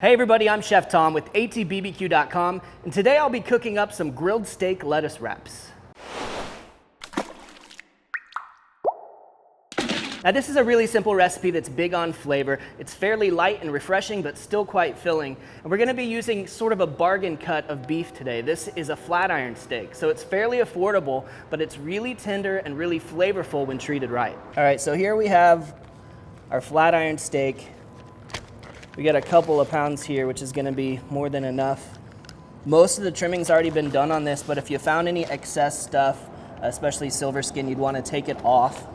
Hey everybody, I'm Chef Tom with atbbq.com, and today I'll be cooking up some grilled steak lettuce wraps. Now this is a really simple recipe that's big on flavor. It's fairly light and refreshing, but still quite filling. And we're gonna be using sort of a bargain cut of beef today. This is a flat iron steak, so it's fairly affordable, but it's really tender and really flavorful when treated right. All right, so here we have our flat iron steak. We got a couple of pounds here, which is gonna be more than enough. Most of the trimming's already been done on this, but if you found any excess stuff, especially silver skin, you'd wanna take it off.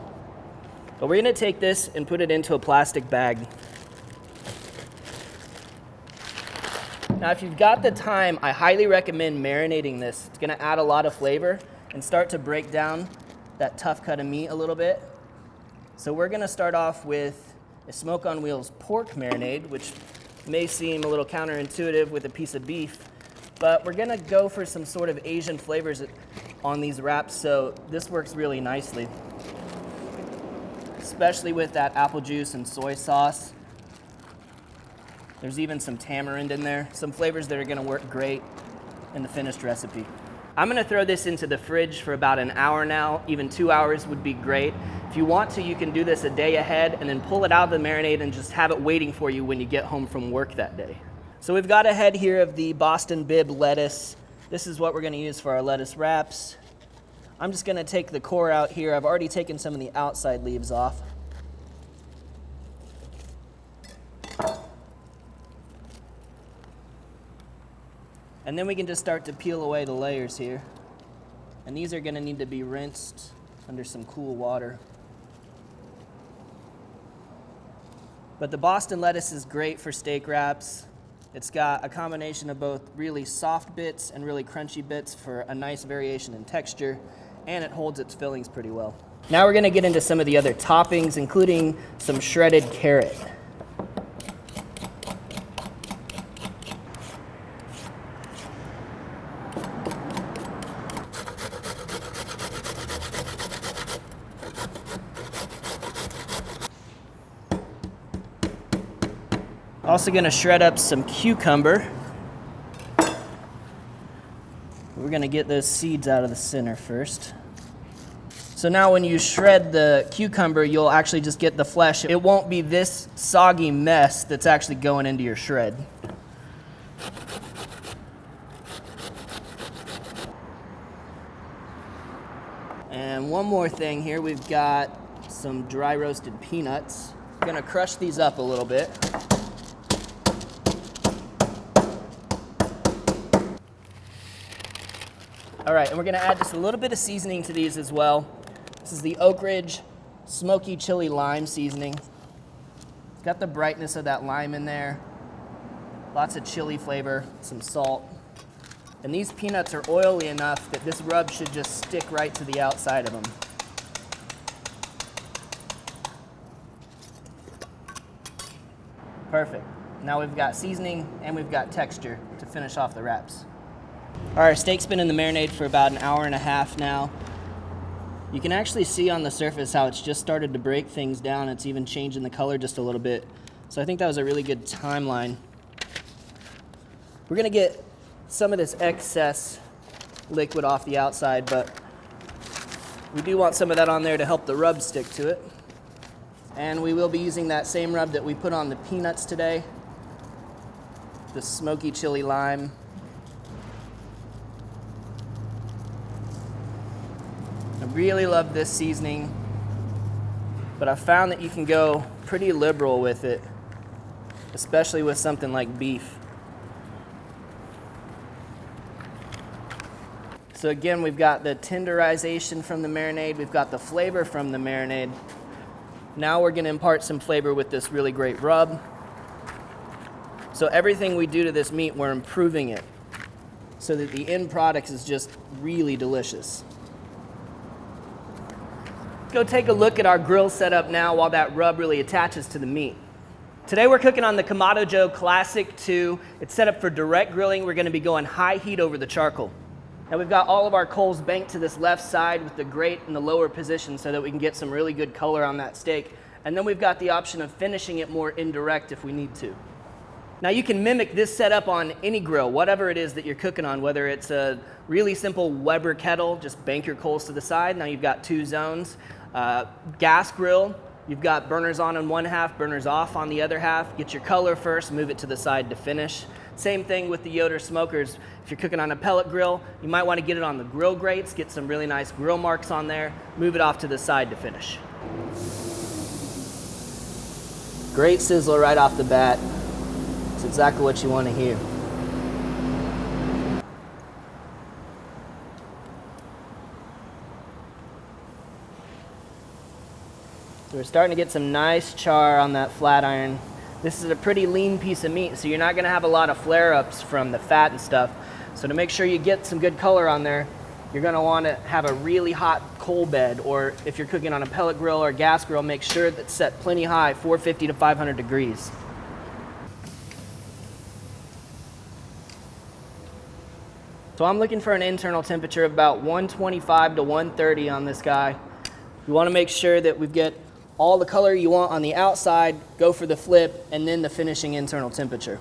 But we're gonna take this and put it into a plastic bag. Now, if you've got the time, I highly recommend marinating this. It's gonna add a lot of flavor and start to break down that tough cut of meat a little bit. So we're gonna start off with a smoke on wheels pork marinade, which may seem a little counterintuitive with a piece of beef, but we're gonna go for some sort of Asian flavors on these wraps, so this works really nicely, especially with that apple juice and soy sauce. There's even some tamarind in there, some flavors that are gonna work great in the finished recipe. I'm gonna throw this into the fridge for about an hour now. Even 2 hours would be great. If you want to, you can do this a day ahead and then pull it out of the marinade and just have it waiting for you when you get home from work that day. So we've got a head here of the Boston Bib lettuce. This is what we're gonna use for our lettuce wraps. I'm just gonna take the core out here. I've already taken some of the outside leaves off. And then we can just start to peel away the layers here. And these are gonna need to be rinsed under some cool water. But the Boston lettuce is great for steak wraps. It's got a combination of both really soft bits and really crunchy bits for a nice variation in texture, and it holds its fillings pretty well. Now we're gonna get into some of the other toppings, including some shredded carrot. Also gonna shred up some cucumber. We're gonna get those seeds out of the center first. So now when you shred the cucumber, you'll actually just get the flesh. It won't be this soggy mess that's actually going into your shred. And one more thing here, we've got some dry roasted peanuts. I'm gonna crush these up a little bit. All right, and we're gonna add just a little bit of seasoning to these as well. This is the Oak Ridge Smoky Chili Lime seasoning. It's got the brightness of that lime in there, lots of chili flavor, some salt. And these peanuts are oily enough that this rub should just stick right to the outside of them. Perfect. Now we've got seasoning and we've got texture to finish off the wraps. All right, our steak's been in the marinade for about an hour and a half now. You can actually see on the surface how it's just started to break things down. It's even changing the color just a little bit. So I think that was a really good timeline. We're gonna get some of this excess liquid off the outside, but we do want some of that on there to help the rub stick to it. And we will be using that same rub that we put on the peanuts today, the smoky chili lime. I really love this seasoning, but I found that you can go pretty liberal with it, especially with something like beef. So again, we've got the tenderization from the marinade, we've got the flavor from the marinade. Now we're gonna impart some flavor with this really great rub. So everything we do to this meat, we're improving it so that the end product is just really delicious. Go take a look at our grill setup now while that rub really attaches to the meat. Today we're cooking on the Kamado Joe Classic 2. It's set up for direct grilling. We're gonna be going high heat over the charcoal. Now we've got all of our coals banked to this left side with the grate in the lower position so that we can get some really good color on that steak. And then we've got the option of finishing it more indirect if we need to. Now you can mimic this setup on any grill, whatever it is that you're cooking on, whether it's a really simple Weber kettle, just bank your coals to the side. Now you've got 2 zones. Gas grill, you've got burners on one half, burners off on the other half. Get your color first, move it to the side to finish. Same thing with the Yoder smokers. If you're cooking on a pellet grill, you might want to get it on the grill grates, get some really nice grill marks on there, move it off to the side to finish. Great sizzler right off the bat. It's exactly what you want to hear. So we're starting to get some nice char on that flat iron. This is a pretty lean piece of meat, so you're not going to have a lot of flare-ups from the fat and stuff. So to make sure you get some good color on there, you're going to want to have a really hot coal bed, or if you're cooking on a pellet grill or a gas grill, make sure that's set plenty high, 450 to 500 degrees. So I'm looking for an internal temperature of about 125 to 130 on this guy. You want to make sure that we've got all the color you want on the outside, go for the flip, and then the finishing internal temperature.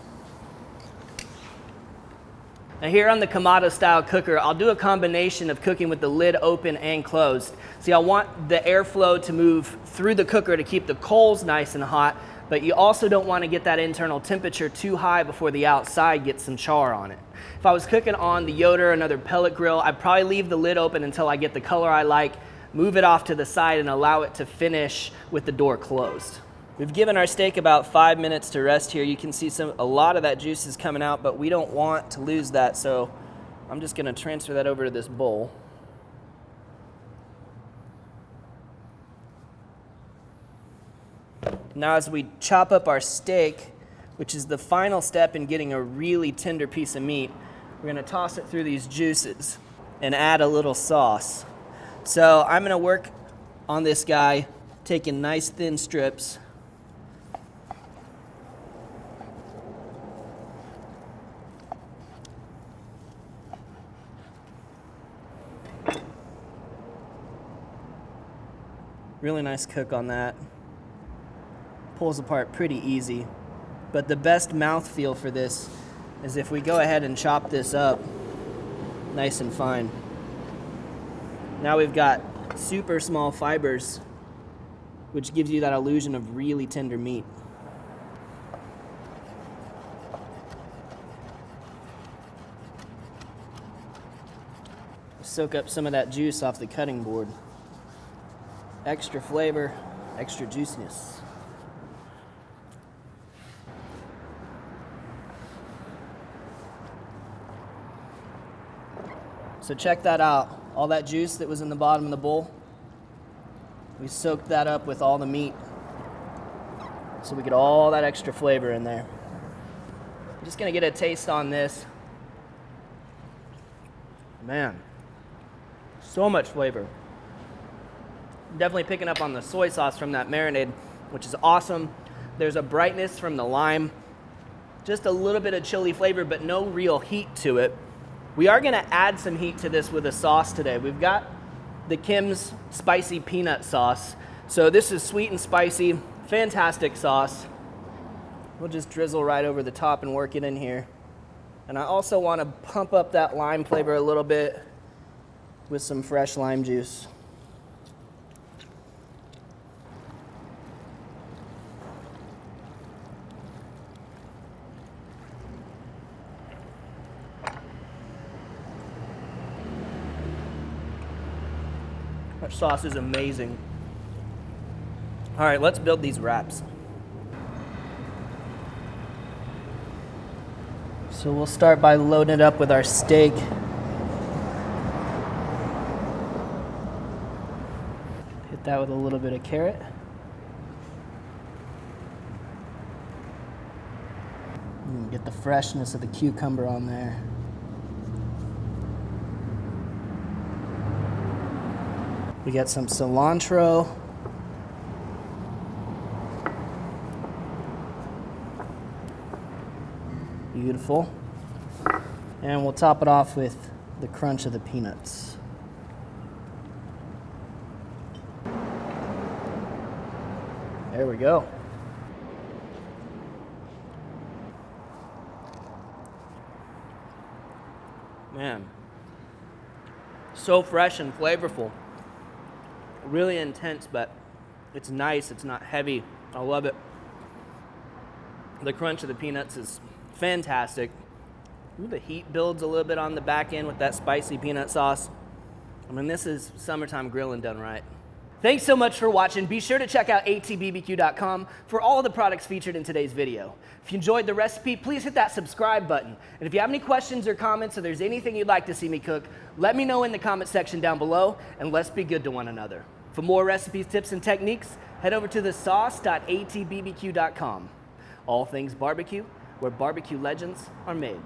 Now here on the Kamado style cooker, I'll do a combination of cooking with the lid open and closed. See, I want the airflow to move through the cooker to keep the coals nice and hot, but you also don't want to get that internal temperature too high before the outside gets some char on it. If I was cooking on the Yoder, another pellet grill, I'd probably leave the lid open until I get the color I like, move it off to the side, and allow it to finish with the door closed. We've given our steak about 5 minutes to rest here. You can see a lot of that juice is coming out, but we don't want to lose that, so I'm just going to transfer that over to this bowl. Now as we chop up our steak, which is the final step in getting a really tender piece of meat, we're going to toss it through these juices and add a little sauce. So I'm going to work on this guy, taking nice thin strips. Really nice cook on that. Pulls apart pretty easy. But the best mouthfeel for this is if we go ahead and chop this up nice and fine. Now we've got super small fibers, which gives you that illusion of really tender meat. Soak up some of that juice off the cutting board. Extra flavor, extra juiciness. So check that out. All that juice that was in the bottom of the bowl, we soaked that up with all the meat so we get all that extra flavor in there. I'm just gonna get a taste on this. Man, so much flavor. Definitely picking up on the soy sauce from that marinade, which is awesome. There's a brightness from the lime, just a little bit of chili flavor, but no real heat to it. We are gonna add some heat to this with a sauce today. We've got the Kim's spicy peanut sauce. So this is sweet and spicy, fantastic sauce. We'll just drizzle right over the top and work it in here. And I also wanna pump up that lime flavor a little bit with some fresh lime juice. That sauce is amazing. All right, let's build these wraps. So we'll start by loading it up with our steak. Hit that with a little bit of carrot. Get the freshness of the cucumber on there. We got some cilantro. Beautiful. And we'll top it off with the crunch of the peanuts. There we go. Man, so fresh and flavorful. Really intense, but it's nice. It's not heavy. I love it. The crunch of the peanuts is fantastic. Ooh, the heat builds a little bit on the back end with that spicy peanut sauce. I mean, this is summertime grilling done right. Thanks so much for watching. Be sure to check out atbbq.com for all of the products featured in today's video. If you enjoyed the recipe, please hit that subscribe button. And if you have any questions or comments, or there's anything you'd like to see me cook, let me know in the comment section down below, and let's be good to one another. For more recipes, tips, and techniques, head over to thesauce.atbbq.com. All things barbecue, where barbecue legends are made.